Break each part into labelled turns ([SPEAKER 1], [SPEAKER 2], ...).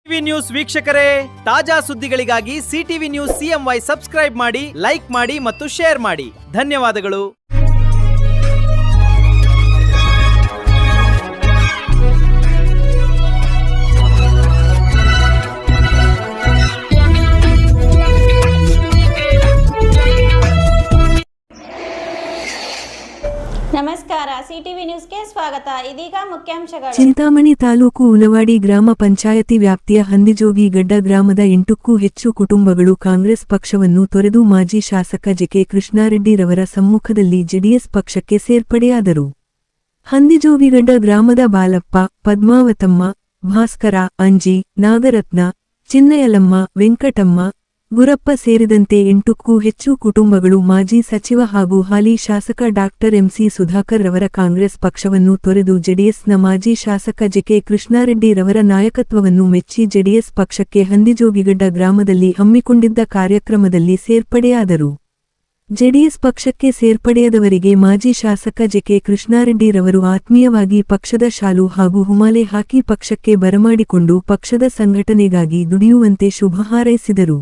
[SPEAKER 1] TV news ವೀಕ್ಷಕರೇ, ತಾಜಾ ಸುದ್ದಿಗಳಿಗಾಗಿ ಸಿಟಿವಿ ನ್ಯೂಸ್ CMY ಸಬ್ಸ್ಕ್ರೈಬ್ ಮಾಡಿ, ಲೈಕ್ ಮಾಡಿ ಮತ್ತು ಶೇರ್ ಮಾಡಿ. ಧನ್ಯವಾದಗಳು.
[SPEAKER 2] ನಮಸ್ಕಾರ, ಸಿಟಿವಿ ನ್ಯೂಸ್ಗೆ ಸ್ವಾಗತ. ಇದೀಗ ಮುಖ್ಯಾಂಶಗಳು.
[SPEAKER 3] ಚಿಂತಾಮಣಿ ತಾಲೂಕು ಉಲವಾಡಿ ಗ್ರಾಮ ಪಂಚಾಯತಿ ವ್ಯಾಪ್ತಿಯ ಹಂದಿಜೋಗಿಗಡ್ಡ ಗ್ರಾಮದ 8ಕ್ಕೂ ಹೆಚ್ಚು ಕುಟುಂಬಗಳು ಕಾಂಗ್ರೆಸ್ ಪಕ್ಷವನ್ನು ತೊರೆದು ಮಾಜಿ ಶಾಸಕ ಜೆ.ಕೆ. ಕೃಷ್ಣಾರೆಡ್ಡಿರವರ ಸಮ್ಮುಖದಲ್ಲಿ ಜೆಡಿಎಸ್ ಪಕ್ಷಕ್ಕೆ ಸೇರ್ಪಡೆಯಾದರು. ಹಂದಿಜೋಗಿಗಡ್ಡ ಗ್ರಾಮದ ಬಾಲಪ್ಪ, ಪದ್ಮಾವತಮ್ಮ, ಭಾಸ್ಕರ, ಅಂಜಿ, ನಾಗರತ್ನ, ಚಿನ್ನಯಲಮ್ಮ, ವೆಂಕಟಮ್ಮ, ಗುರಪ್ಪ ಸೇರಿದಂತೆ 8ಕ್ಕೂ ಹೆಚ್ಚು ಕುಟುಂಬಗಳು ಮಾಜಿ ಸಚಿವ ಹಾಗೂ ಹಾಲಿ ಶಾಸಕ ಡಾ. ಎಂ.ಸಿ. ಸುಧಾಕರ್ ರವರ ಕಾಂಗ್ರೆಸ್ ಪಕ್ಷವನ್ನು ತೊರೆದು ಜೆಡಿಎಸ್ನ ಮಾಜಿ ಶಾಸಕ ಜೆ.ಕೆ. ಕೃಷ್ಣಾರೆಡ್ಡಿರವರ ನಾಯಕತ್ವವನ್ನು ಮೆಚ್ಚಿ ಜೆಡಿಎಸ್ ಪಕ್ಷಕ್ಕೆ ಹಂದಿಜೋಗಿಗಡ್ಡ ಗ್ರಾಮದಲ್ಲಿ ಹಮ್ಮಿಕೊಂಡಿದ್ದ ಕಾರ್ಯಕ್ರಮದಲ್ಲಿ ಸೇರ್ಪಡೆಯಾದರು. ಜೆಡಿಎಸ್ ಪಕ್ಷಕ್ಕೆ ಸೇರ್ಪಡೆಯಾದವರಿಗೆ ಮಾಜಿ ಶಾಸಕ ಜೆ.ಕೆ. ಕೃಷ್ಣಾರೆಡ್ಡಿರವರು ಆತ್ಮೀಯವಾಗಿ ಪಕ್ಷದ ಶಾಲು ಹಾಗೂ ಹುಮಾಲೆ ಹಾಕಿ ಪಕ್ಷಕ್ಕೆ ಬರಮಾಡಿಕೊಂಡು ಪಕ್ಷದ ಸಂಘಟನೆಗಾಗಿ ದುಡಿಯುವಂತೆ ಶುಭ ಹಾರೈಸಿದರು.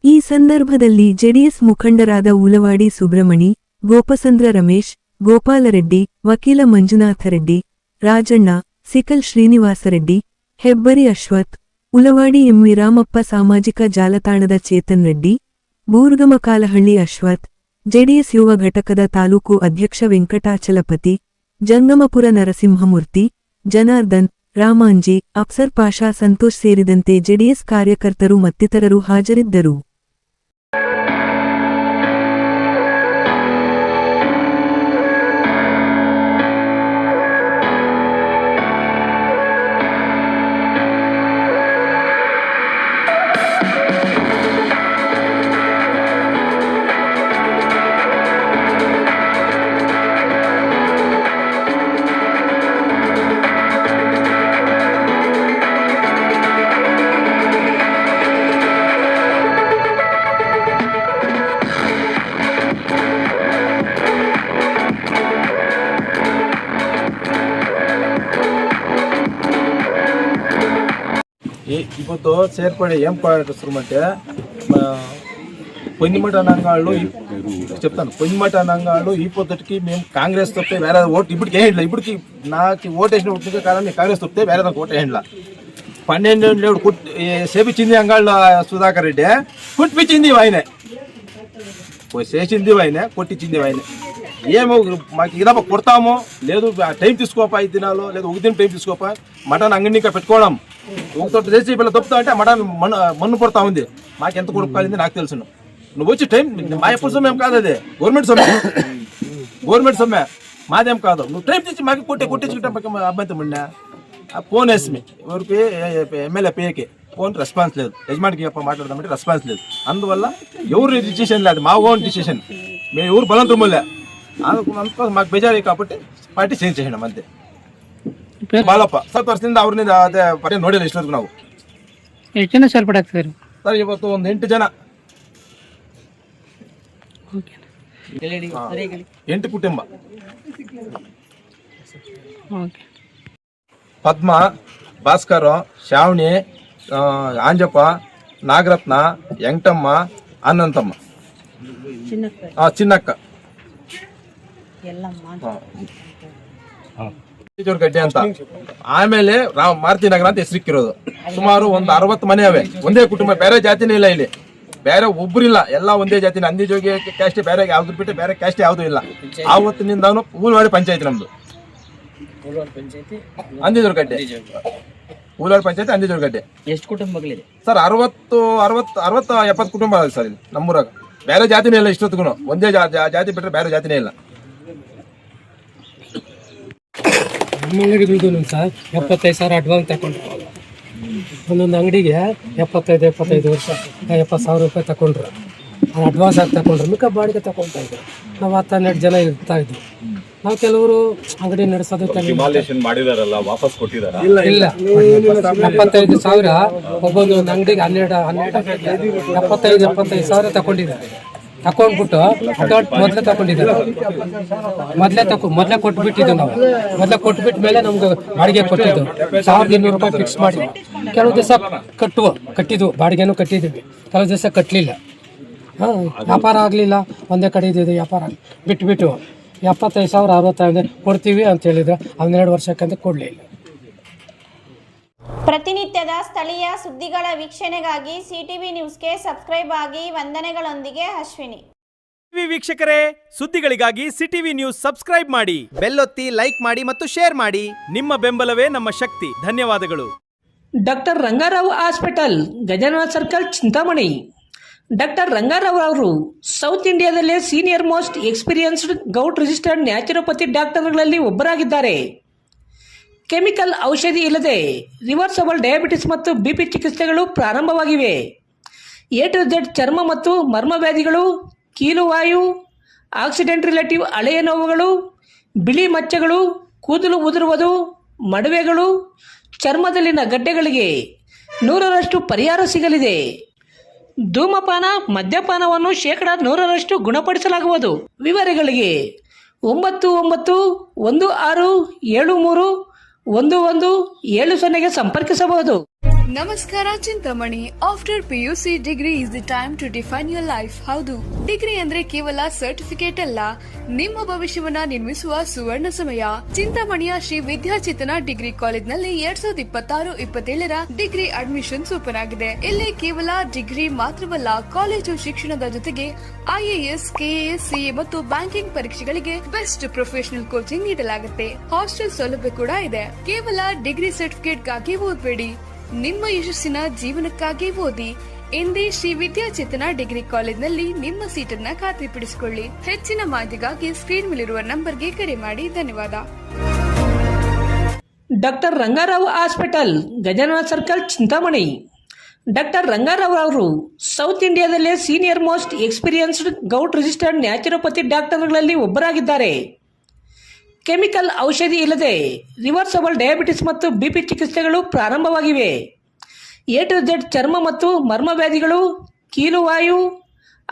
[SPEAKER 3] ಈ ಸಂದರ್ಭದಲ್ಲಿ ಜೆಡಿಎಸ್ ಮುಖಂಡರಾದ ಉಲವಾಡಿ ಸುಬ್ರಮಣಿ, ಗೋಪಸಂದ್ರ ರಮೇಶ್, ಗೋಪಾಲರೆಡ್ಡಿ, ವಕೀಲ ಮಂಜುನಾಥರೆಡ್ಡಿ, ರಾಜಣ್ಣ, ಸಿಕಲ್ ಶ್ರೀನಿವಾಸರೆಡ್ಡಿ, ಹೆಬ್ಬರಿ ಅಶ್ವಥ್, ಉಲವಾಡಿ ಎಂ. ರಾಮಪ್ಪ, ಸಾಮಾಜಿಕ ಜಾಲತಾಣದ ಚೇತನ್ ರೆಡ್ಡಿ, ಬೂರ್ಗಮಕಾಲಹಳ್ಳಿ ಅಶ್ವಥ್, ಜೆಡಿಎಸ್ ಯುವ ಘಟಕದ ತಾಲೂಕು ಅಧ್ಯಕ್ಷ ವೆಂಕಟಾಚಲಪತಿ, ಜಂಗಮಪುರ ನರಸಿಂಹಮೂರ್ತಿ, ಜನಾರ್ದನ್, ರಾಮಾಂಜಿ, ಅಫ್ಸರ್ ಪಾಷಾ, ಸಂತೋಷ್ ಸೇರಿದಂತೆ ಜೆಡಿಎಸ್ ಕಾರ್ಯಕರ್ತರು ಮತ್ತಿತರರು ಹಾಜರಿದ್ದರು.
[SPEAKER 4] ಇವತ್ತು సేర్పడే ఏం పాటిస్తామంటే పొన్నిమట నంగాళ్ళు చెప్తాను. పొన్నిమట నంగాళ్ళు ఈ పొద్దుటికి మేము కాంగ్రెస్ తప్పితే వేరే ఓటు ఇప్పటికి వేయండి. ఇప్పటికి నాకు ఓటు వేసిన ఓటు కారణం కాంగ్రెస్ తప్పితే వేరే దానికి ఓటు వేయండి. 12 సేపించింది అంగాళ్ళు సుధాకర్ రెడ్డి, కుట్టిపించింది ఆయనే, చేసింది ఆయనే, కొట్టించింది ఆయనే. ఏమో మాకు ఇదప్ప కొడతామో లేదు, టైం తీసుకోపా 5 దినాలు లేదు 1 దినం టైం తీసుకోపా, మటన్ అంగడిని ఇంకా పెట్టుకోవడం ఒకటి చేసి పిల్లలు తప్పుతా అంటే మటన్ మన్ను పడతా ఉంది. మాకు ఎంత కొడుకు కాలింది నాకు తెలుసు. నువ్వు వచ్చి టైం మా ఎప్పుడు సొమ్మేం కాదు, అది గవర్నమెంట్ సొమ్మే, గవర్నమెంట్ సొమ్మే, మాదేం కాదు. నువ్వు టైం తెచ్చి మాకు కొట్టించుకుంటే అబ్బాయి ఉన్నా ఫోన్ వేసి ఎవరికి ఎమ్మెల్యే పేకి ఫోన్ రెస్పాన్స్ లేదు, యజమానికి మాట్లాడదామంటే రెస్పాన్స్ లేదు. అందువల్ల ఎవరు డిసిషన్ లేదు, మా ఓన్ డిసిషన్. మేము ఎవరు బలంతుమలే, అందుకోసం మాకు బేజారు కాబట్టి ಪಾರ್ಟಿ ಚೇಂಜ್ చేయండి ಅಂತೆ. ಬಾಲಪ್ಪ 7 ವರ್ಷದಿಂದ ಅವ್ರನ್ನ ಅದೇ ಪಾರ್ಟಿ ನೋಡಿಲ್ಲ ಇಷ್ಟೊತ್ತಿಗೆ ನಾವು.
[SPEAKER 5] ಎಷ್ಟು ಜನ ಸೇರ್ಪಡೆ ಆಗ್ತಿದ್ದಾರೆ
[SPEAKER 4] ಸರ್? ಇವತ್ತು ಒಂದು 8 ಜನ, 8 ಕುಟುಂಬ. ಪದ್ಮ, ಭಾಸ್ಕರ್, ಶ್ರಾವಣಿ, ಆಂಜಪ್ಪ, ನಾಗರತ್ನ, ವೆಂಕಟಮ್ಮ, ಅನಂತಮ್ಮ, ಚಿನ್ನಕ್ಕ, ಗಡ್ಡೆ ಅಂತ. ಆಮೇಲೆ ಮಾರುತಿ ನಗರ ಅಂತ ಹೆಸರಿಕ್ಕಿರೋದು. ಸುಮಾರು ಒಂದು 60 ಮನೆ ಅವೆ, ಒಂದೇ ಕುಟುಂಬ, ಬೇರೆ ಜಾತಿನೇ ಇಲ್ಲ ಇಲ್ಲಿ, ಬೇರೆ ಒಬ್ಬರಿಲ್ಲ, ಎಲ್ಲ ಒಂದೇ ಜಾತಿನ. ಹಂದಿಜೋಗಿ ಕ್ಯಾಸ್ಟ್ ಬೇರೆ ಯಾವ್ದು ಬಿಟ್ಟು ಬೇರೆ ಕ್ಯಾಸ್ಟ್ ಯಾವ್ದು ಇಲ್ಲ. ಆವತ್ತಿನಿಂದಾನು ಊಲವಾಡಿ ಪಂಚಾಯತಿ ನಮ್ದು, ಹಂದಿಜೋಗಡ್ಡೆ ಊಲವಾಡಿ ಪಂಚಾಯತಿ ಹಂದಿಜೋಗಡ್ಡೆ.
[SPEAKER 5] ಎಷ್ಟು ಕುಟುಂಬಗಳಿದೆ
[SPEAKER 4] ಸರ್? 60-70 ಕುಟುಂಬ ಆಗಿದೆ ಸರ್ ಇಲ್ಲಿ ನಮ್ಮೂರಾಗ. ಬೇರೆ ಜಾತಿನೇ ಇಲ್ಲ ಇಷ್ಟೊತ್ತಿಗೂ, ಒಂದೇ ಜಾತಿ ಬಿಟ್ಟರೆ ಬೇರೆ ಜಾತಿನೇ ಇಲ್ಲ.
[SPEAKER 5] ಅಂಗಡಿಗಳು ಸರ್ 75,000 ಅಡ್ವಾನ್ಸ್ ತಗೊಂಡ್ರು. ಒಂದೊಂದು ಅಂಗಡಿಗೆ 75 ವರ್ಷ 70,000 ರೂಪಾಯಿ ತಗೊಂಡ್ರು. ಅಡ್ವಾನ್ಸ್ ಆಗಿ ತಗೊಂಡ್ರು, ಮಿಕ್ಕ ಬಾಡಿಗೆ ತಗೊಳ್ತಾ ಇದ್ರು. ನಾವು 10-12 ಜನ ಇರ್ತಾ ಇದ್ವಿ. ನಾವು ಕೆಲವರು ಅಂಗಡಿ ನಡೆಸೋದು
[SPEAKER 4] ವಾಪಸ್ ಕೊಟ್ಟಿದಾರ
[SPEAKER 5] ಇಲ್ಲ. 75,000 ಒಬ್ಬೊಂದು ಒಂದು ಅಂಗಡಿಗೆ 75,000 ತಗೊಂಡಿದ್ದಾರೆ. ತಕೊಂಡ್ಬಿಟ್ಟು ಅಕೌಂಟ್ ಮೊದಲೇ ತಗೊಂಡಿದ್ದಾರೆ. ಮೊದಲೇ ಕೊಟ್ಬಿಟ್ಟಿದ್ದು ನಾವು. ಮೊದಲೇ ಕೊಟ್ಬಿಟ್ಟ ಮೇಲೆ ನಮ್ಗೆ ಬಾಡಿಗೆ ಕೊಟ್ಟಿದ್ದು 1200 ರೂಪಾಯಿ ಫಿಕ್ಸ್ ಮಾಡಿ. ಕೆಲವು ದಿವಸ ಕಟ್ಟಿದ್ವು, ಬಾಡಿಗೆನೂ ಕಟ್ಟಿದ್ದೀವಿ. ಕೆಲವು ದಿವಸ ಕಟ್ಟಲಿಲ್ಲ. ವ್ಯಾಪಾರ ಆಗಲಿಲ್ಲ, ಒಂದೇ ಕಡೆ ಇದ್ದಿದ್ದು ವ್ಯಾಪಾರ ಬಿಟ್ಟು 75,000 65 ಕೊಡ್ತೀವಿ ಅಂತ ಹೇಳಿದ್ರು. 12 ವರ್ಷಕ್ಕಂತ ಕೊಡಲಿಲ್ಲ.
[SPEAKER 2] ಪ್ರತಿನಿತ್ಯದ ಸ್ಥಳೀಯ ಸುದ್ದಿಗಳ ವೀಕ್ಷಣೆಗಾಗಿ ಸಿಟಿವಿ ನ್ಯೂಸ್ಗೆ ಸಬ್ಸ್ಕ್ರೈಬ್ ಆಗಿ. ವಂದನೆಗಳೊಂದಿಗೆ ಅಶ್ವಿನಿ.
[SPEAKER 1] ಟಿವಿ ವೀಕ್ಷಕರೇ, ಸುದ್ದಿಗಳಿಗಾಗಿ ಸಿಟಿವಿ ನ್ಯೂಸ್ ಸಬ್ಸ್ಕ್ರೈಬ್ ಮಾಡಿ, ಬೆಲ್ ಒತ್ತಿ, ಲೈಕ್ ಮಾಡಿ ಮತ್ತು ಶೇರ್ ಮಾಡಿ. ನಿಮ್ಮ ಬೆಂಬಲವೇ ನಮ್ಮ ಶಕ್ತಿ. ಧನ್ಯವಾದಗಳು.
[SPEAKER 6] Doctor Rangarao hospital, Gajanana circle, Chintamani. Doctor Rangarao ಅವರು ಸೌತ್ ಇಂಡಿಯಾದಲ್ಲೇ senior most experienced gout registered naturopathy ಡಾಕ್ಟರ್ಗಳಲ್ಲಿ ಒಬ್ಬರಾಗಿದ್ದಾರೆ. ಕೆಮಿಕಲ್ ಔಷಧಿ ಇಲ್ಲದೆ ರಿವರ್ಸಬಲ್ ಡಯಾಬಿಟಿಸ್ ಮತ್ತು ಬಿಪಿ ಚಿಕಿತ್ಸೆಗಳು ಪ್ರಾರಂಭವಾಗಿವೆ. A to Z ಚರ್ಮ ಮತ್ತು ಮರ್ಮವ್ಯಾಧಿಗಳು, ಕೀಲುವಾಯು, ಆಕ್ಸಿಡೆಂಟ್ ರಿಲೇಟಿವ್ ಹಳೆಯ ನೋವುಗಳು, ಬಿಳಿ ಮಚ್ಚೆಗಳು, ಕೂದಲು ಉದುರುವುದು, ಮಡುವೆಗಳು, ಚರ್ಮದಲ್ಲಿನ ಗಡ್ಡೆಗಳಿಗೆ 100% ಪರಿಹಾರ ಸಿಗಲಿದೆ. ಧೂಮಪಾನ, ಮದ್ಯಪಾನವನ್ನು 100% ಗುಣಪಡಿಸಲಾಗುವುದು. ವಿವರಗಳಿಗೆ 9916731170 ಸಂಪರ್ಕಿಸಬಹುದು.
[SPEAKER 7] ನಮಸ್ಕಾರ Chintamani. After PUC degree is the time to define your life. ಹೌದು, ಡಿಗ್ರಿ ಅಂದ್ರೆ ಕೇವಲ ಸರ್ಟಿಫಿಕೇಟ್ ಅಲ್ಲ, ನಿಮ್ಮ ಭವಿಷ್ಯವನ್ನ ನಿರ್ಮಿಸುವ ಸುವರ್ಣ ಸಮಯ. ಚಿಂತಾಮಣಿಯ ಶ್ರೀ ವಿದ್ಯಾಚೇತನ ಡಿಗ್ರಿ ಕಾಲೇಜ್ನಲ್ಲಿ 2026-27 ಡಿಗ್ರಿ ಅಡ್ಮಿಷನ್ಸ್ ಓಪನ್ ಆಗಿದೆ. ಇಲ್ಲಿ ಕೇವಲ ಡಿಗ್ರಿ ಮಾತ್ರವಲ್ಲ, ಕಾಲೇಜು ಶಿಕ್ಷಣದ ಜೊತೆಗೆ IAS, KAS, CA ಮತ್ತು ಬ್ಯಾಂಕಿಂಗ್ ಪರೀಕ್ಷೆಗಳಿಗೆ ಬೆಸ್ಟ್ ಪ್ರೊಫೆಷನಲ್ ಕೋಚಿಂಗ್ ನೀಡಲಾಗುತ್ತೆ. ಹಾಸ್ಟೆಲ್ ಸೌಲಭ್ಯ ಕೂಡ ಇದೆ. ಕೇವಲ ಡಿಗ್ರಿ ಸರ್ಟಿಫಿಕೇಟ್ಗಾಗಿ ಓದಬೇಡಿ, ನಿಮ್ಮ ಯಶಸ್ಸಿನ ಜೀವನಕ್ಕಾಗಿ ಓದಿ. ಎಂದೇ ಶ್ರೀ ವಿದ್ಯಾಚೇತನ ಡಿಗ್ರಿ ಕಾಲೇಜ್ನಲ್ಲಿ ನಿಮ್ಮ ಸೀಟನ್ನ ಖಾತ್ರಿಪಡಿಸಿಕೊಳ್ಳಿ. ಹೆಚ್ಚಿನ ಮಾಹಿತಿಗಾಗಿ ಸ್ಕ್ರೀನ್ ಮೇಲಿರುವ ನಂಬರ್ಗೆ ಕರೆ ಮಾಡಿ. ಧನ್ಯವಾದ.
[SPEAKER 6] Doctor Rangarao hospital, Gajanana circle, Chintamani. Doctor Rangarao ಅವರು ಸೌತ್ ಇಂಡಿಯಾದಲ್ಲೇ senior most experienced gout registered naturopathy ಡಾಕ್ಟರ್ಗಳಲ್ಲಿ ಒಬ್ಬರಾಗಿದ್ದಾರೆ. ಕೆಮಿಕಲ್ ಔಷಧಿ ಇಲ್ಲದೆ ರಿವರ್ಸಬಲ್ ಡಯಾಬಿಟಿಸ್ ಮತ್ತು ಬಿಪಿ ಚಿಕಿತ್ಸೆಗಳು ಪ್ರಾರಂಭವಾಗಿವೆ. A to Z ಚರ್ಮ ಮತ್ತು ಮರ್ಮವ್ಯಾಧಿಗಳು, ಕೀಲುವಾಯು,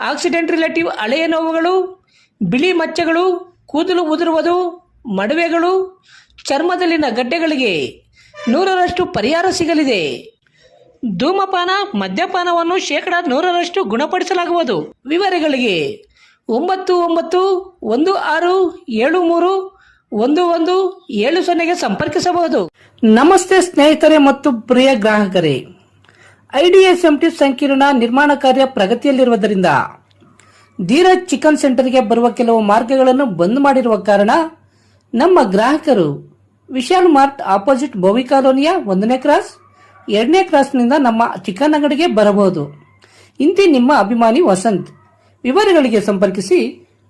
[SPEAKER 6] ಆಕ್ಸಿಡೆಂಟ್ ರಿಲೇಟಿವ್ ಹಳೆಯ ನೋವುಗಳು, ಬಿಳಿ ಮಚ್ಚೆಗಳು, ಕೂದಲು ಉದುರುವುದು, ಮಡುವೆಗಳು, ಚರ್ಮದಲ್ಲಿನ ಗಡ್ಡೆಗಳಿಗೆ 100% ಪರಿಹಾರ ಸಿಗಲಿದೆ. ಧೂಮಪಾನ, ಮದ್ಯಪಾನವನ್ನು 100% ಗುಣಪಡಿಸಲಾಗುವುದು. ವಿವರಗಳಿಗೆ 9916731170 ಸಂಪರ್ಕಿಸಬಹುದು. ನಮಸ್ತೆ ಸ್ನೇಹಿತರೆ ಮತ್ತು ಪ್ರಿಯ ಗ್ರಾಹಕರೇ, IDSMT ಸಂಕೀರ್ಣ ನಿರ್ಮಾಣ ಕಾರ್ಯ ಪ್ರಗತಿಯಲ್ಲಿರುವುದರಿಂದ ಧೀರಜ್ ಚಿಕನ್ ಸೆಂಟರ್ಗೆ ಬರುವ ಕೆಲವು ಮಾರ್ಗಗಳನ್ನು ಬಂದ್ ಮಾಡಿರುವ ಕಾರಣ ನಮ್ಮ ಗ್ರಾಹಕರು ವಿಶಾಲ್ ಮಾರ್ಟ್ ಆಪೋಸಿಟ್ ಬೋವಿ ಕಾಲೋನಿಯ 1ನೇ ಕ್ರಾಸ್ 2ನೇ ಕ್ರಾಸ್ನಿಂದ ನಮ್ಮ ಚಿಕನ್ ಅಂಗಡಿಗೆ ಬರಬಹುದು. ಇಂತಿ ನಿಮ್ಮ ಅಭಿಮಾನಿ ವಸಂತ್. ವಿವರಗಳಿಗೆ ಸಂಪರ್ಕಿಸಿ.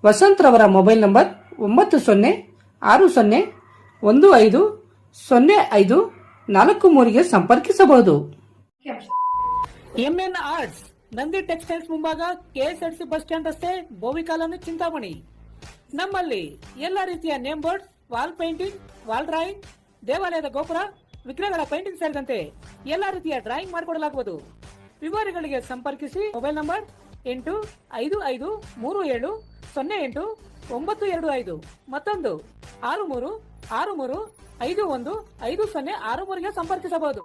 [SPEAKER 6] ವಸಂತ್ ರವರ ಮೊಬೈಲ್ ನಂಬರ್ 9060150543 ಸಂಪರ್ಕಿಸಬಹುದು. MN ಆರ್ಟ್ಸ್, ನಂದಿ ಟೆಕ್ಸ್ಟೈಲ್ಸ್ ಮುಂಭಾಗ, KSRTC ಬಸ್ ಸ್ಟ್ಯಾಂಡ್ ರಸ್ತೆ, ಬೋವಿ ಕಾಲೋನಿ, ಚಿಂತಾಮಣಿ. ನಮ್ಮಲ್ಲಿ ಎಲ್ಲ ರೀತಿಯ name board, wall painting, wall drawing, ದೇವಾಲಯದ ಗೋಪುರ, ವಿಗ್ರಹಗಳ ಪೇಂಟಿಂಗ್ ಸೇರಿದಂತೆ ಎಲ್ಲ ರೀತಿಯ ಡ್ರಾಯಿಂಗ್ ಮಾಡಿಕೊಡಲಾಗುವುದು. ವಿವರಗಳಿಗೆ ಸಂಪರ್ಕಿಸಿ. ಮೊಬೈಲ್ ನಂಬರ್ 8553708925 ಮತ್ತೊಂದು 6363515063 ಸಂಪರ್ಕಿಸಬಹುದು.